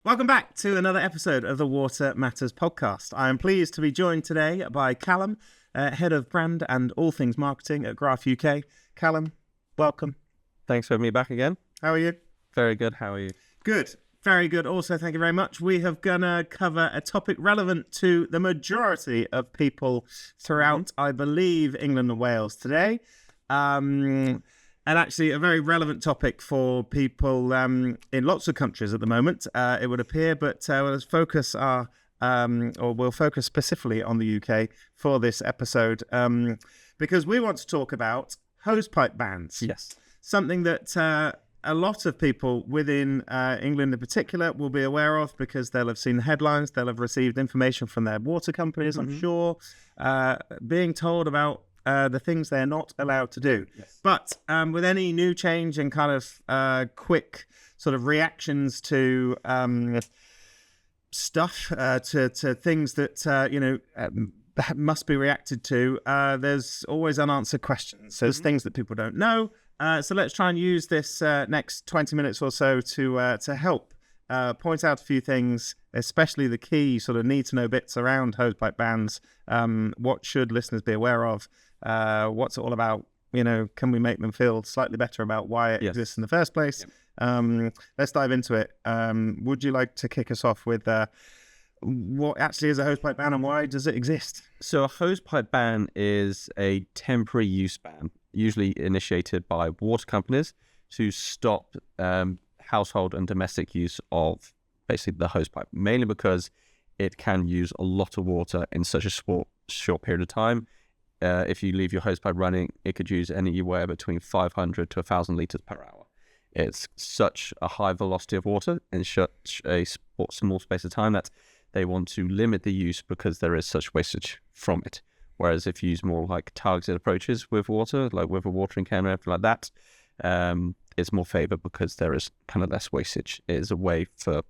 Welcome back to another episode of the Water Matters podcast. I am pleased to be joined today by Callum, Head of Brand and All Things Marketing at GRAF UK. Callum, welcome. Thanks for having me back again. How are you? Very good. How are you? Good. Very good. Also, thank you very much. We have going to cover a topic relevant to the majority of people throughout, I believe, England and Wales today. And actually a very relevant topic for people in lots of countries at the moment, it would appear, but we'll focus specifically on the UK for this episode because we want to talk about hosepipe bans. Yes. Something that a lot of people within England in particular will be aware of because they'll have seen the headlines, they'll have received information from their water companies, I'm sure, being told about the things they're not allowed to do. Yes. But with any new change and kind of quick sort of reactions to stuff, to things that, must be reacted to, there's always unanswered questions. So there's things that people don't know. So let's try and use this next 20 minutes or so to help point out a few things, especially the key sort of need-to-know bits around hosepipe bans. What should listeners be aware of? What's it all about? Can we make them feel slightly better about why it exists in the first place? Yep. Let's dive into it. Would you like to kick us off with what actually is a hosepipe ban and why does it exist? So a hosepipe ban is a temporary use ban, usually initiated by water companies to stop household and domestic use of basically the hosepipe, mainly because it can use a lot of water in such a short period of time. If you leave your hosepipe running, it could use anywhere between 500 to 1,000 litres per hour. It's such a high velocity of water in such a small space of time that they want to limit the use because there is such wastage from it. Whereas if you use more like targeted approaches with water, like with a watering can or anything like that, it's more favoured because there is kind of less wastage. It is a way for,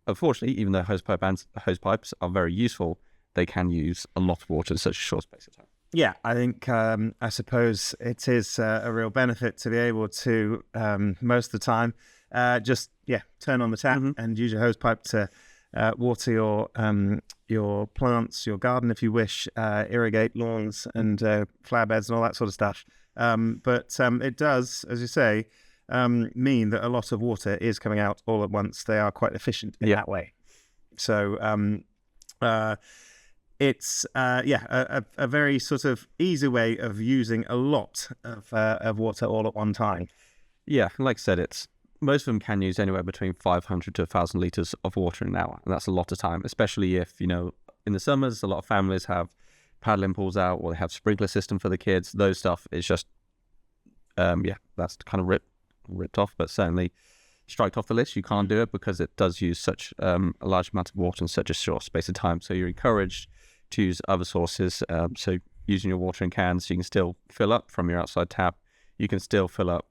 unfortunately, even though hosepipes are very useful, they can use a lot of water in such a short space of time. Yeah, I think, I suppose it is a real benefit to be able to, most of the time, turn on the tap and use your hosepipe to water your plants, your garden, if you wish, irrigate lawns and flower beds and all that sort of stuff. But it does, as you say, mean that a lot of water is coming out all at once. They are quite efficient in that way. So it's a very sort of easy way of using a lot of water all at one time. Yeah, like I said, most of them can use anywhere between 500 to 1,000 litres of water in an hour. And that's a lot of time, especially if, in the summers, a lot of families have paddling pools out or they have sprinkler system for the kids. Those stuff is just, that's kind of ripped off, but certainly striked off the list. You can't do it because it does use such a large amount of water in such a short space of time. So you're encouraged to use other sources. So using your watering cans, you can still fill up from your outside tap. You can still fill up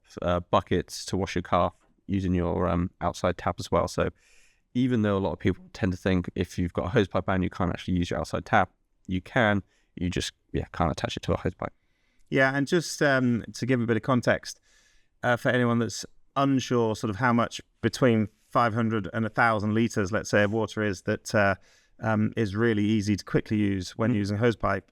buckets to wash your car using your outside tap as well. So even though a lot of people tend to think if you've got a hosepipe ban, you can't actually use your outside tap, you can. You just can't attach it to a hosepipe. Yeah, and just to give a bit of context for anyone that's unsure sort of how much between 500 and 1,000 litres, let's say, of water is that is really easy to quickly use when using hosepipe.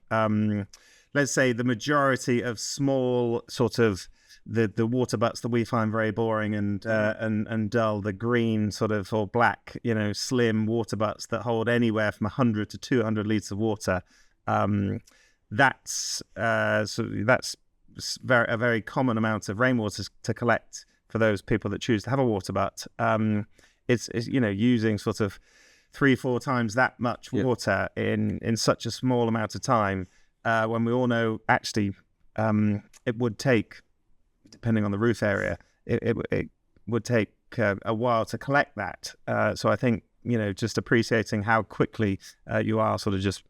Let's say the majority of small sort of the water butts that we find very boring and dull, the green sort of or black, slim water butts that hold anywhere from 100 to 200 litres of water. That's a very common amount of rainwater to collect for those people that choose to have a water butt. It's using sort of 3-4 times that much water in such a small amount of time, when we all know actually it would take, depending on the roof area, it would take a while to collect that. So I think, just appreciating how quickly you are sort of just,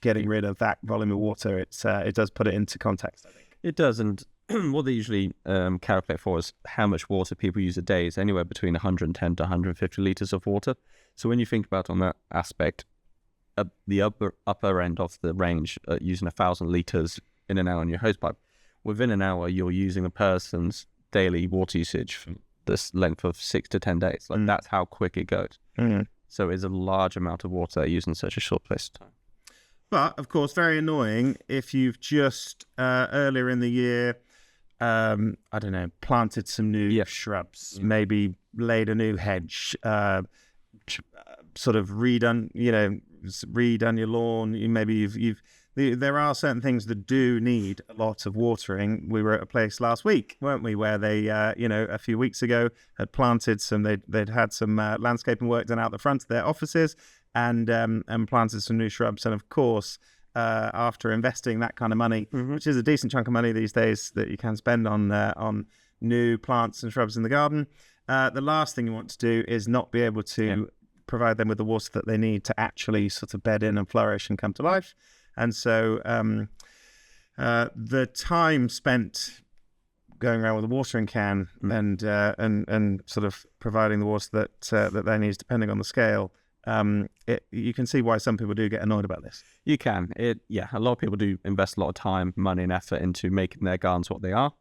getting rid of that volume of water, it does put it into context, I think. It does, and what they usually calculate for is how much water people use a day is anywhere between 110 to 150 litres of water. So when you think about on that aspect, the upper end of the range, using 1,000 litres in an hour on your hosepipe, within an hour you're using a person's daily water usage this length of 6 to 10 days. Like that's how quick it goes. So it's a large amount of water that you use in such a short space of time. But of course, very annoying if you've just earlier in the year, I don't know, planted some new shrubs, maybe laid a new hedge, sort of redone your lawn. There are certain things that do need a lot of watering. We were at a place last week, weren't we, where they, a few weeks ago had planted they'd had some landscaping work done out the front of their offices and planted some new shrubs. And of course, after investing that kind of money, which is a decent chunk of money these days that you can spend on new plants and shrubs in the garden, the last thing you want to do is not be able to provide them with the water that they need to actually sort of bed in and flourish and come to life. And so the time spent going around with a watering can and sort of providing the water that they need, depending on the scale, you can see why some people do get annoyed about this. You can. A lot of people do invest a lot of time, money and effort into making their gardens what they are.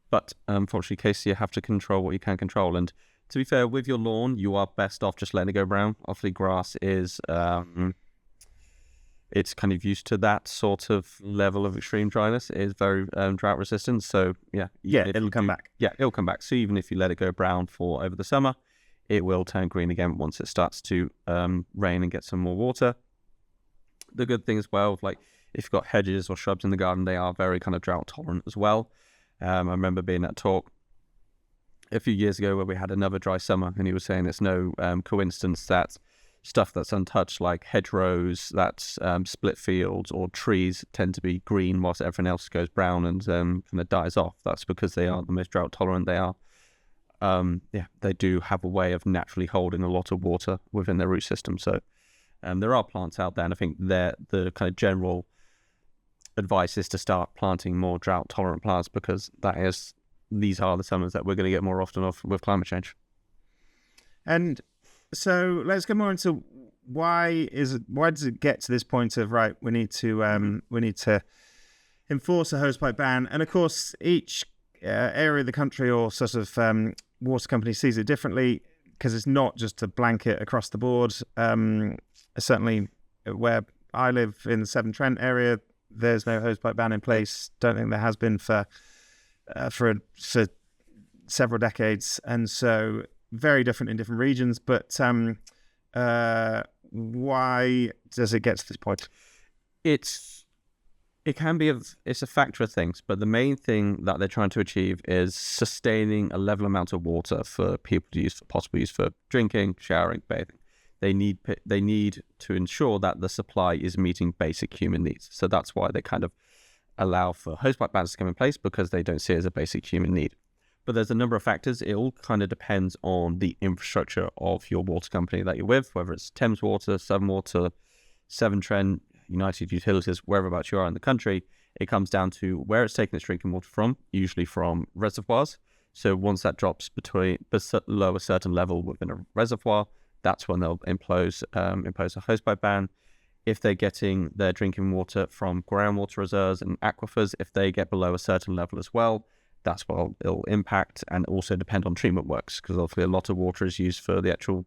But unfortunately, Casey, you have to control what you can control. And to be fair, with your lawn, you are best off just letting it go brown. Obviously, grass is... it's kind of used to that sort of level of extreme dryness. It is very drought resistant. So it'll come back. Yeah, it'll come back. So even if you let it go brown for over the summer, it will turn green again once it starts to rain and get some more water. The good thing as well, like if you've got hedges or shrubs in the garden, they are very kind of drought tolerant as well. I remember being at a talk a few years ago where we had another dry summer, and he was saying it's no coincidence that stuff that's untouched, like hedgerows, that's split fields or trees, tend to be green whilst everything else goes brown and kind of dies off. That's because they are the most drought tolerant they are. They do have a way of naturally holding a lot of water within their root system. So there are plants out there, and I think the kind of general advice is to start planting more drought tolerant plants, because these are the summers that we're going to get more often of with climate change. And so let's get more into why does it get to this point of, right, we need to enforce a hosepipe ban. And of course, each area of the country or sort of water company sees it differently, because it's not just a blanket across the board. Certainly where I live in the Severn Trent area, there's no hosepipe ban in place. Don't think there has been for several decades. And so very different in different regions, but why does it get to this point? It's a factor of things, but the main thing that they're trying to achieve is sustaining a level amount of water for people to use, for possible use for drinking, showering, bathing. They need to ensure that the supply is meeting basic human needs. So that's why they kind of allow for hosepipe bans to come in place, because they don't see it as a basic human need. But there's a number of factors. It all kind of depends on the infrastructure of your water company that you're with, whether it's Thames Water, Southern Water, Severn Trent, United Utilities, wherever about you are in the country. It comes down to where it's taking its drinking water from, usually from reservoirs. So once that drops below a certain level within a reservoir, that's when they'll impose a hosepipe ban. If they're getting their drinking water from groundwater reserves and aquifers, if they get below a certain level as well, that's what it'll impact, and also depend on treatment works, because obviously a lot of water is used for the actual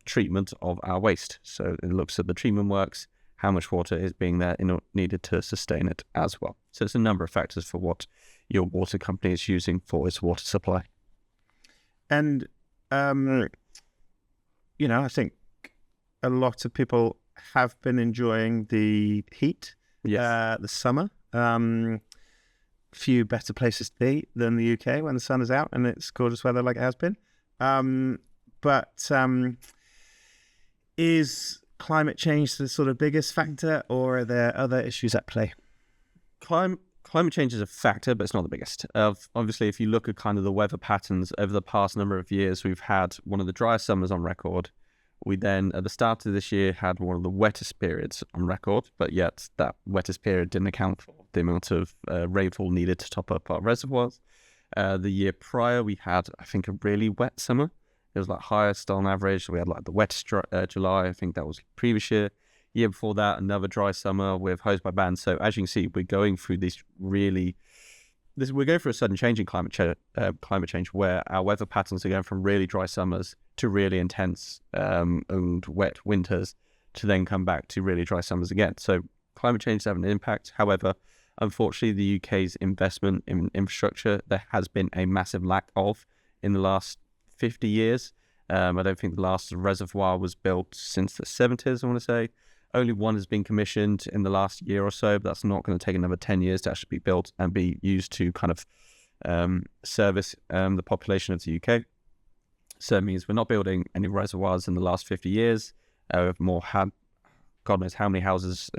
treatment of our waste. So it looks at the treatment works, how much water is being there needed to sustain it as well. So it's a number of factors for what your water company is using for its water supply. And, I think a lot of people have been enjoying the heat, the summer. Few better places to be than the UK when the sun is out and it's gorgeous weather like it has been. But is climate change the sort of biggest factor, or are there other issues at play? Climate change is a factor, but it's not the biggest. Obviously, if you look at kind of the weather patterns over the past number of years, we've had one of the driest summers on record. We then, at the start of this year, had one of the wettest periods on record, but yet that wettest period didn't account for the amount of rainfall needed to top up our reservoirs. The year prior, we had, I think, a really wet summer. It was like highest on average. We had like the wettest July. I think that was previous year. Year before that, another dry summer with hosepipe bans. So as you can see, we're going through these really we're going through a sudden change in climate change where our weather patterns are going from really dry summers to really intense and wet winters to then come back to really dry summers again. So climate change is having an impact. However, unfortunately, the UK's investment in infrastructure, there has been a massive lack of in the last 50 years. I don't think the last reservoir was built since the 70s, I want to say. Only one has been commissioned in the last year or so, but that's not going to take another 10 years to actually be built and be used to kind of service the population of the UK. So it means we're not building any reservoirs in the last 50 years. God knows how many houses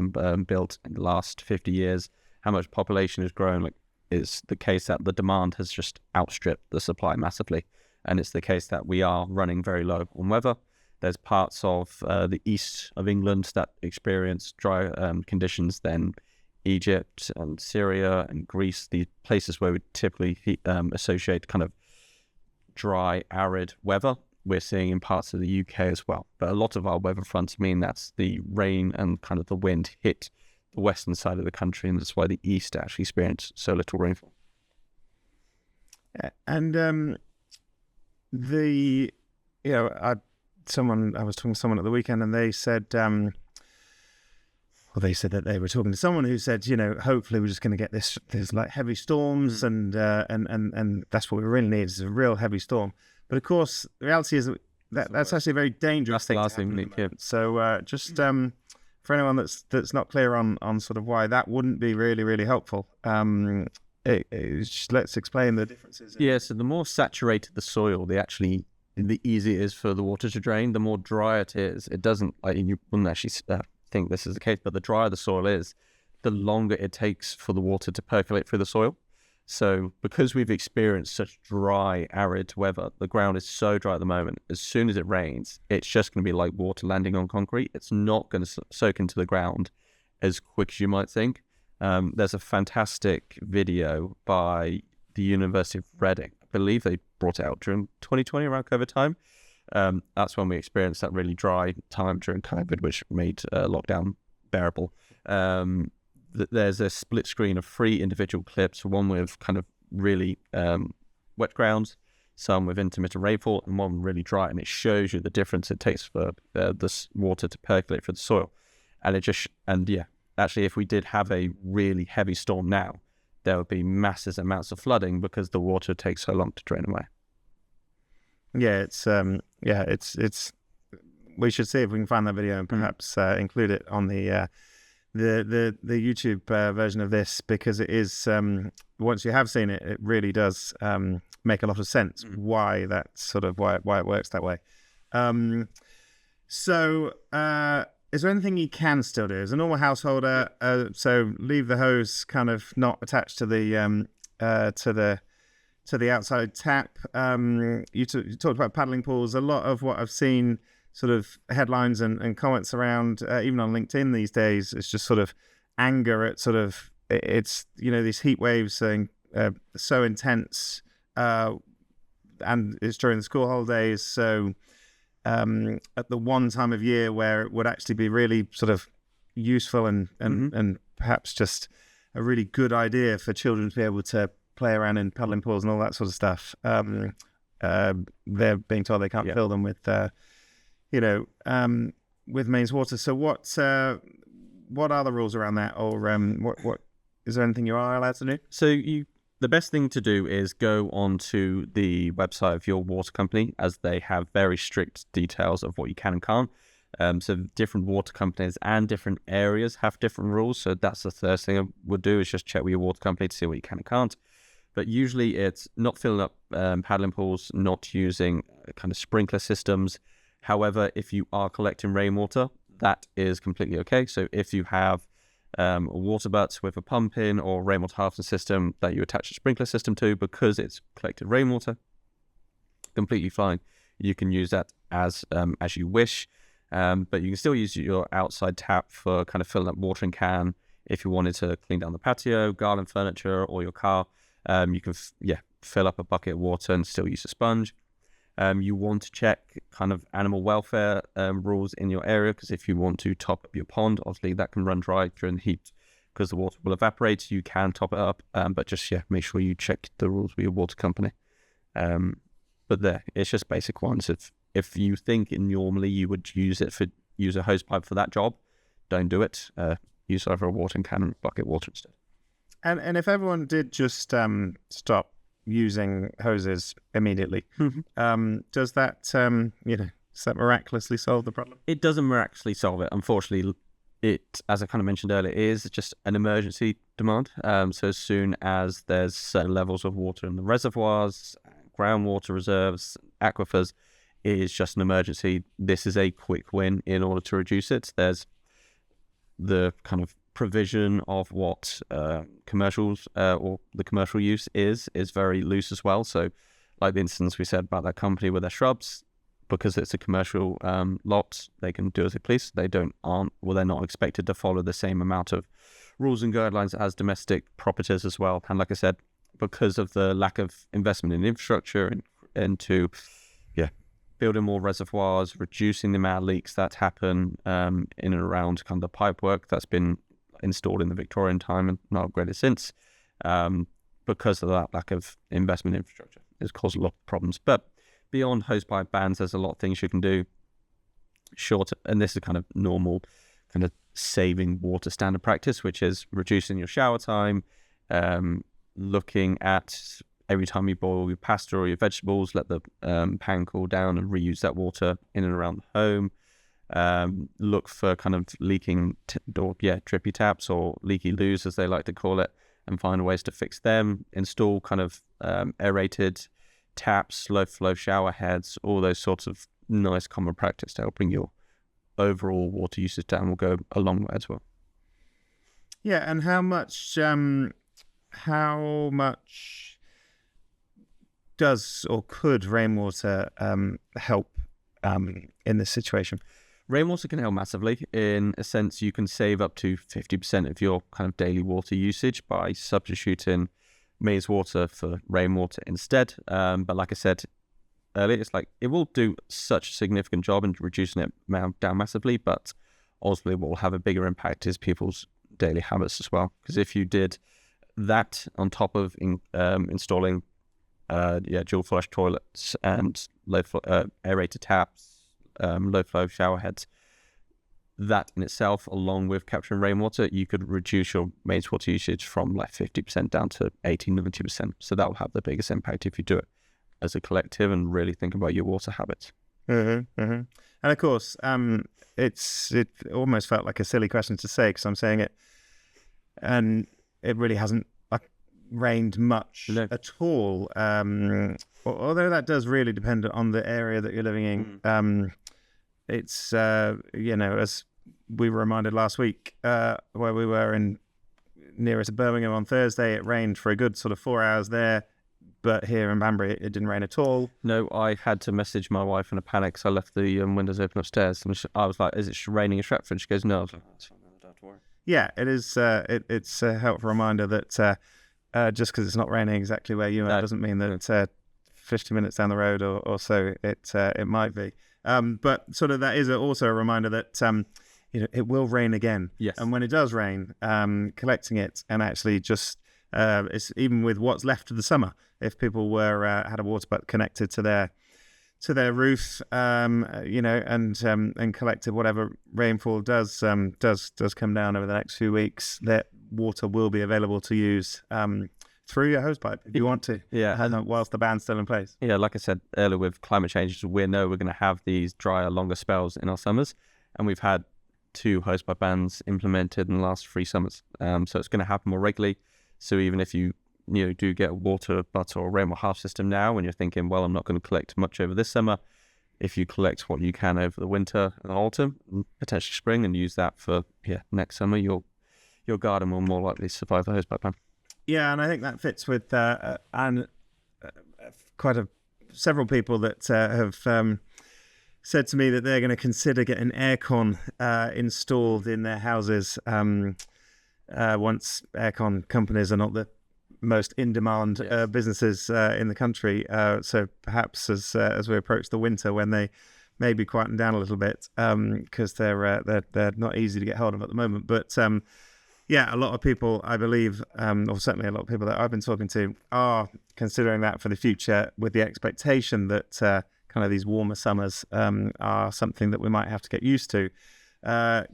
built in the last 50 years, how much population has grown. Like, it's the case that the demand has just outstripped the supply massively. And it's the case that we are running very low on weather. There's parts of the east of England that experience dry conditions than Egypt and Syria and Greece, the places where we typically associate kind of dry, arid weather. We're seeing in parts of the UK as well. But a lot of our weather fronts mean that's the rain and kind of the wind hit the western side of the country, and that's why the east actually experienced so little rainfall. And I was talking to someone at the weekend, and they said, they said that they were talking to someone who said, hopefully we're just going to get there's like heavy storms, and that's what we really need is a real heavy storm. But of course, the reality is that's actually a very dangerous thing. So just for anyone that's not clear on sort of why that wouldn't be really, really helpful, let's explain the differences. Yeah, so the more saturated the soil, the easier it is for the water to drain. The more dry it is, it doesn't, you wouldn't actually think this is the case, but the drier the soil is, the longer it takes for the water to percolate through the soil. So because we've experienced such dry, arid weather, the ground is so dry at the moment, as soon as it rains, it's just going to be like water landing on concrete. It's not going to soak into the ground as quick as you might think. There's a fantastic video by the University of Reading. I believe they brought it out during 2020, around COVID time. That's when we experienced that really dry time during COVID, which made lockdown bearable. There's a split screen of 3 individual clips, one with kind of really wet grounds, some with intermittent rainfall, and one really dry, and it shows you the difference it takes for this water to percolate through the soil. Actually, if we did have a really heavy storm now, there would be massive amounts of flooding because the water takes so long to drain away. Yeah, it's we should see if we can find that video and perhaps include it on the YouTube version of this, because it is once you have seen it, it really does make a lot of sense why it works that way. Is there anything you can still do as a normal householder? So leave the hose kind of not attached to the outside tap. You talked about paddling pools. A lot of what I've seen sort of headlines and comments around, even on LinkedIn these days, it's just sort of anger at sort of, it's, these heat waves so intense, and it's during the school holidays. So at the one time of year where it would actually be really sort of useful and perhaps just a really good idea for children to be able to play around in paddling pools and all that sort of stuff. They're being told they can't fill them with mains water. So what are the rules around that, or what is there anything you are allowed to do? So the best thing to do is go onto the website of your water company, as they have very strict details of what you can and can't. So different water companies and different areas have different rules. So that's the first thing I would do, is just check with your water company to see what you can and can't. But usually it's not filling up paddling pools, not using kind of sprinkler systems. However, if you are collecting rainwater, that is completely okay. So if you have a water butt with a pump in or rainwater harvesting system that you attach a sprinkler system to, because it's collected rainwater, completely fine. You can use that as you wish, but you can still use your outside tap for kind of filling up watering can. If you wanted to clean down the patio, garden furniture, or your car, you can fill up a bucket of water and still use a sponge. You want to check kind of animal welfare rules in your area, because if you want to top up your pond, obviously that can run dry during the heat because the water will evaporate. You can top it up, but just make sure you check the rules with your water company. But it's just basic ones. If you think normally you would use a hosepipe for that job, don't do it. Use either a watering can and bucket water instead. And if everyone did just stop using hoses immediately, does that miraculously solve the problem? It doesn't miraculously solve it. Unfortunately, it, as I kind of mentioned earlier, is just an emergency demand. So as soon as there's certain levels of water in the reservoirs, groundwater reserves, aquifers, it is just an emergency. This is a quick win in order to reduce it. There's the kind of provision of what commercials or the commercial use is very loose as well. So like the instance we said about that company with their shrubs, because it's a commercial lot, they can do as they please. They're not expected to follow the same amount of rules and guidelines as domestic properties as well. And like I said, because of the lack of investment in infrastructure and into building more reservoirs, reducing the amount of leaks that happen in and around kind of the pipe work that's been installed in the Victorian time and not upgraded since, because of that lack of investment in infrastructure, it's caused a lot of problems. But beyond hosepipe bans, there's a lot of things you can do. And this is kind of normal, kind of saving water standard practice, which is reducing your shower time, looking at every time you boil your pasta or your vegetables, let the pan cool down and reuse that water in and around the home. Look for kind of leaking drippy taps or leaky loos, as they like to call it, and find ways to fix them. Install kind of aerated taps, low flow shower heads, all those sorts of nice common practice to help bring your overall water usage down will go a long way as well. Yeah, and how much does or could rainwater help in this situation? Rainwater can help massively. In a sense, you can save up to 50% of your kind of daily water usage by substituting maize water for rainwater instead. But like I said earlier, it's like it will do such a significant job in reducing it down massively, but ultimately what will have a bigger impact is people's daily habits as well. Because if you did that on top of installing dual flush toilets and aerated taps, low flow shower heads, that in itself, along with capturing rainwater, you could reduce your maize water usage from like 50% down to 80-90%. So that will have the biggest impact if you do it as a collective and really think about your water habits. And of course, it almost felt like a silly question to say because I'm saying it, and it really hasn't rained much at all. Although that does really depend on the area that you're living in. It's as we were reminded last week, where we were nearest to Birmingham on Thursday, it rained for a good sort of 4 hours there. But here in Banbury, it didn't rain at all. No, I had to message my wife in a panic because I left the windows open upstairs. And I was like, "Is it raining in Stratford?" She goes, "No." I was like, "That's fine, I don't have to worry." Yeah, it is. It's a helpful reminder that just because it's not raining exactly where you are doesn't mean that 50 minutes down the road or so it might be. But sort of that is also a reminder that it will rain again. Yes. And when it does rain, collecting it and actually just it's even with what's left of the summer. If people had a water butt connected to their roof, and collected whatever rainfall does come down over the next few weeks, that water will be available to use through your hosepipe if you want to. Yeah, whilst the ban's still in place. Yeah, like I said earlier, with climate change, we know we're going to have these drier, longer spells in our summers, and we've had 2 hosepipe bans implemented in the last 3 summers. So it's going to happen more regularly. So even if you do get a water butt or a rainwater harvest system now, and you're thinking, well, I'm not going to collect much over this summer, if you collect what you can over the winter and autumn, and potentially spring, and use that for next summer, your garden will more likely survive the hosepipe ban. Yeah, and I think that fits with several people that have said to me that they're going to consider getting aircon installed in their houses once aircon companies are not the most in-demand businesses in the country. So perhaps as we approach the winter, when they maybe quieten down a little bit, because they're not easy to get hold of at the moment. But Yeah, a lot of people, I believe, or certainly a lot of people that I've been talking to, are considering that for the future, with the expectation that kind of these warmer summers are something that we might have to get used to.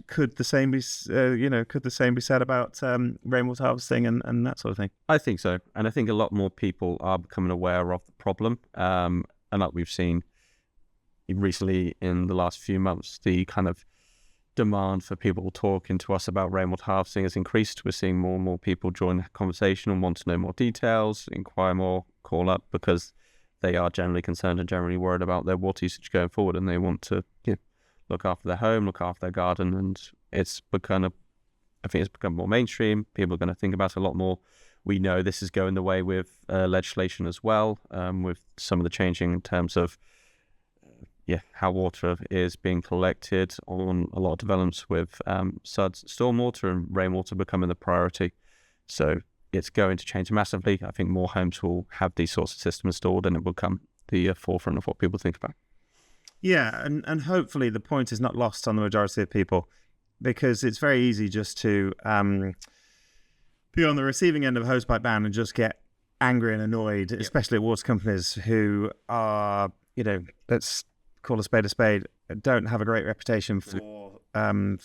Could the same be, could the same be said about rainwater harvesting and that sort of thing? I think so, and I think a lot more people are becoming aware of the problem. And like we've seen recently in the last few months, the kind of demand for people talking to us about rainwater harvesting has increased. We're seeing more and more people join the conversation and want to know more details, inquire more, call up, because they are generally concerned and generally worried about their water usage going forward, and they want to look after their home, look after their garden. And I think it's become more mainstream. People are going to think about it a lot more. We know this is going the way with legislation as well, with some of the changing in terms of how water is being collected on a lot of developments, with SUDS, stormwater, and rainwater becoming the priority. So it's going to change massively. I think more homes will have these sorts of systems installed, and it will become the forefront of what people think about. Yeah, and hopefully the point is not lost on the majority of people, because it's very easy just to be on the receiving end of a hosepipe ban and just get angry and annoyed, especially at water companies who are, let's call a spade, don't have a great reputation for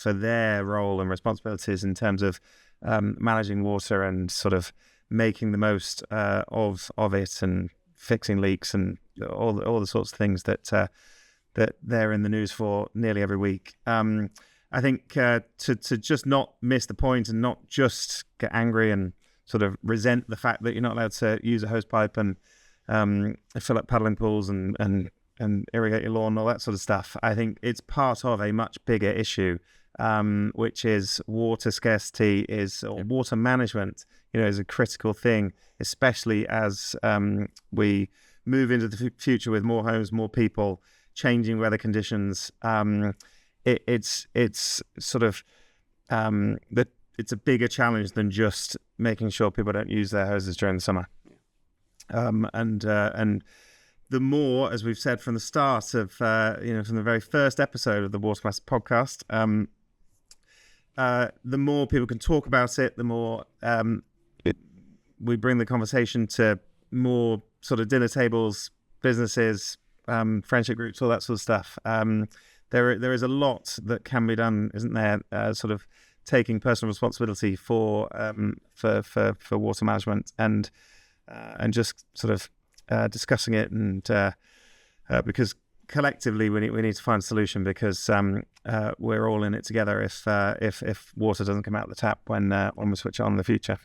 their role and responsibilities in terms of managing water and sort of making the most of it, and fixing leaks and all the sorts of things that they're in the news for nearly every week. I think to just not miss the point and not just get angry and sort of resent the fact that you're not allowed to use a hosepipe and fill up paddling pools and irrigate your lawn and all that sort of stuff. I think it's part of a much bigger issue, which is water scarcity, or water management, is a critical thing, especially as we move into the future with more homes, more people, changing weather conditions. It's sort of it's a bigger challenge than just making sure people don't use their hoses during the summer. And the more, as we've said from the start of, from the very first episode of the Watermatters podcast, the more people can talk about it, the more we bring the conversation to more sort of dinner tables, businesses, friendship groups, all that sort of stuff. There is a lot that can be done, isn't there? Sort of taking personal responsibility for water management and just sort of discussing it, and because collectively we need to find a solution, because we're all in it together if water doesn't come out the tap when we switch it on in the future.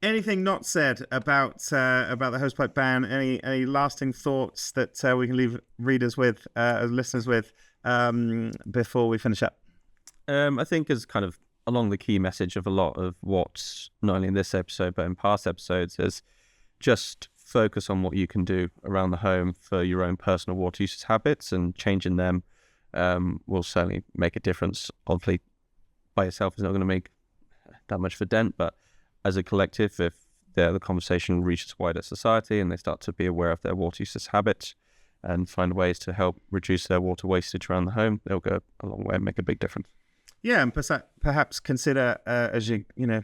Anything not said about the hosepipe ban? Any lasting thoughts that we can leave readers with, listeners with, before we finish up? I think is kind of along the key message of a lot of what's not only in this episode but in past episodes is just focus on what you can do around the home for your own personal water usage habits, and changing them will certainly make a difference. Obviously, by yourself is not going to make that much of a dent, but as a collective, if the conversation reaches wider society and they start to be aware of their water usage habits and find ways to help reduce their water wastage around the home, they'll go a long way and make a big difference. Yeah, and perhaps consider as you go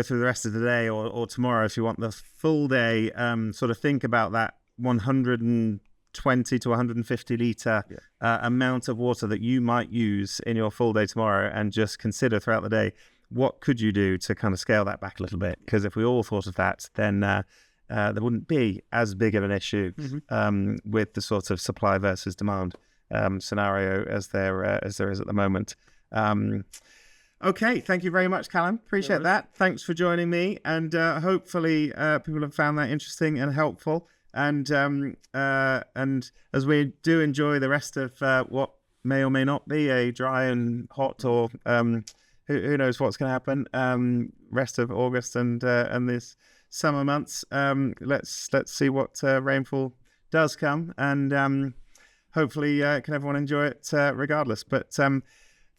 through the rest of the day or tomorrow, if you want the full day, sort of think about that 120 to 150 litre amount of water that you might use in your full day tomorrow, and just consider throughout the day, what could you do to kind of scale that back a little bit? Because if we all thought of that, then there wouldn't be as big of an issue with the sort of supply versus demand scenario as there is at the moment. Okay, thank you very much, Callum. Appreciate that. Thanks for joining me, and hopefully people have found that interesting and helpful. And as we do enjoy the rest of what may or may not be a dry and hot, or who knows what's going to happen, rest of August and this summer months, let's see what rainfall does come, and hopefully can everyone enjoy it regardless. But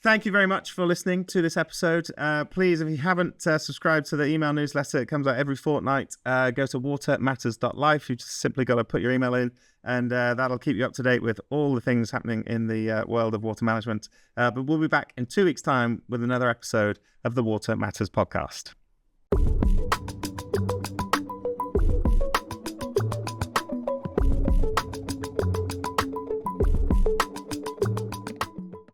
Thank you very much for listening to this episode. Please, if you haven't subscribed to the email newsletter, it comes out every fortnight. Go to watermatters.life. You just simply got to put your email in, and that'll keep you up to date with all the things happening in the world of water management. But we'll be back in 2 weeks' time with another episode of the Water Matters podcast.